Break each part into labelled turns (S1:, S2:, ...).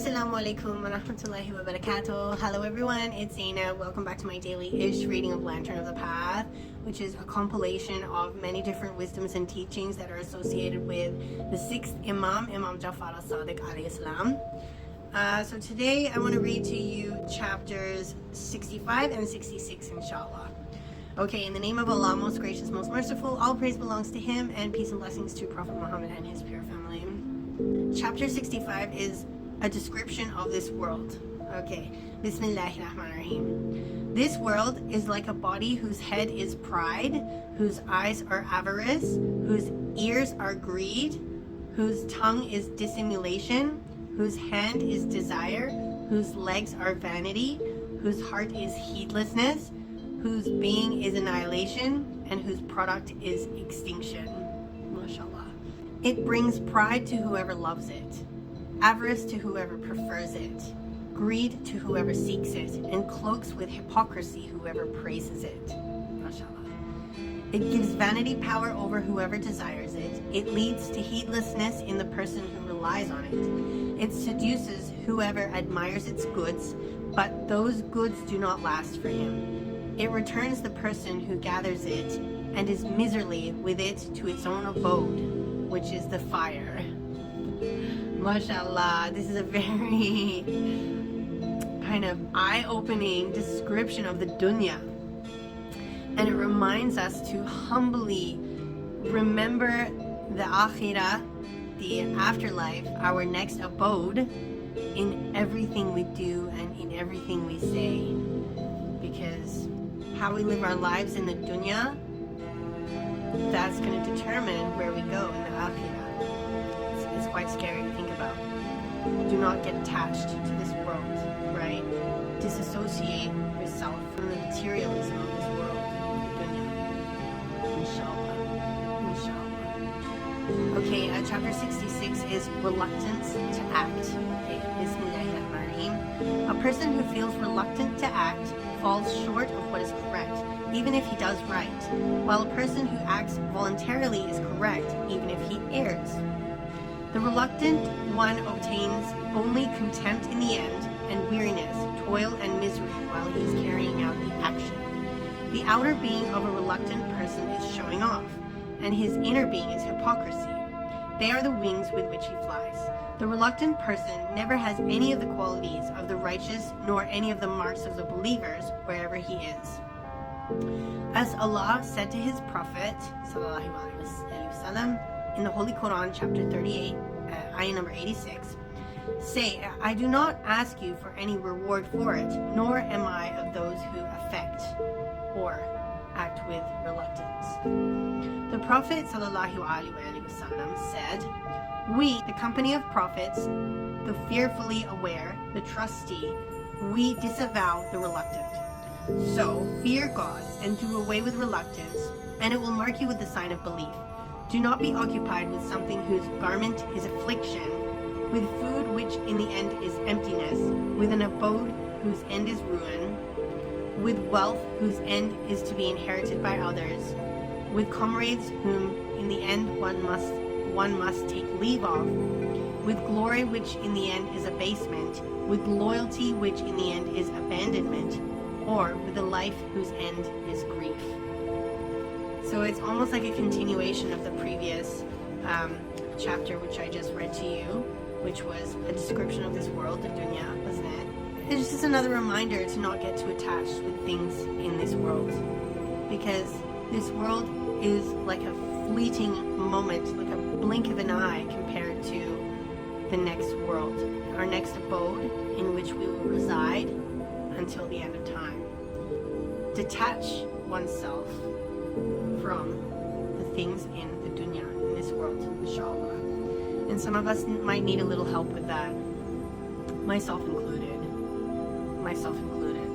S1: Assalamu alaikum wa rahmatullahi wa barakatuh. Hello everyone, it's Zainab. Welcome back to my daily-ish reading of Lantern of the Path, which is a compilation of many different wisdoms and teachings that are associated with the 6th Imam, Imam As-Sadiq alayhi salam. So today I want to read to you chapters 65 and 66, inshaAllah. Okay, in the name of Allah, most gracious, most merciful, all praise belongs to Him, and peace and blessings to Prophet Muhammad and his pure family. Chapter 65 is a description of this world. Okay, Bismillahirrahmanirrahim. This world is like a body whose head is pride, whose eyes are avarice, whose ears are greed, whose tongue is dissimulation, whose hand is desire, whose legs are vanity, whose heart is heedlessness, whose being is annihilation, and whose product is extinction. MashaAllah. It brings pride to whoever loves it, avarice to whoever prefers it, greed to whoever seeks it, and cloaks with hypocrisy whoever praises it. MashaAllah. It gives vanity power over whoever desires it. It leads to heedlessness in the person who relies on it. It seduces whoever admires its goods, but those goods do not last for him. It returns the person who gathers it and is miserly with it to its own abode, which is the fire. MashaAllah, this is a very kind of eye-opening description of the Dunya. And it reminds us to humbly remember the Akhirah, the afterlife, our next abode, in everything we do and in everything we say. Because how we live our lives in the Dunya, that's going to determine where we go in the Akhirah. It's quite scary to think about. Do not get attached to this world, right? Disassociate yourself from the materialism of this world, the Dunya. Inshallah. Okay, chapter 66 is Reluctance to Act. Okay, Bismillahirrahmanirrahim. A person who feels reluctant to act falls short of what is correct, even if he does right, while a person who acts voluntarily is correct, even if he errs. The reluctant one obtains only contempt in the end, and weariness, toil, and misery while he is carrying out the action. The outer being of a reluctant person is showing off, and his inner being is hypocrisy. They are the wings with which he flies. The reluctant person never has any of the qualities of the righteous, nor any of the marks of the believers wherever he is. As Allah said to His Prophet ﷺ, in the Holy Quran, chapter 38, ayah number 86, say, I do not ask you for any reward for it, nor am I of those who affect or act with reluctance. The Prophet ﷺ said, we, the company of prophets, the fearfully aware, the trustee, we disavow the reluctant. So fear God and do away with reluctance, and it will mark you with the sign of belief. Do not be occupied with something whose garment is affliction, with food which in the end is emptiness, with an abode whose end is ruin, with wealth whose end is to be inherited by others, with comrades whom in the end one must take leave of, with glory which in the end is abasement, with loyalty which in the end is abandonment, or with a life whose end is grief. So it's almost like a continuation of the previous chapter which I just read to you, which was a description of this world, the Dunya, wasn't it? It's just another reminder to not get too attached with things in this world, because this world is like a fleeting moment, like a blink of an eye compared to the next world, our next abode in which we will reside until the end of time. Detach oneself from the things in the Dunya, in this world, inshallah. And some of us might need a little help with that, myself included,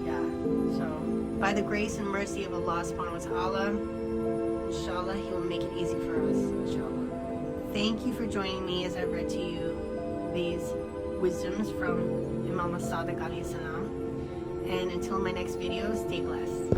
S1: yeah. So by the grace and mercy of Allah subhanahu wa ta'ala, inshallah, He will make it easy for us, inshallah. Thank you for joining me as I've read to you these wisdoms from Imam As-Sadiq alayhi salam. And until my next video, stay blessed.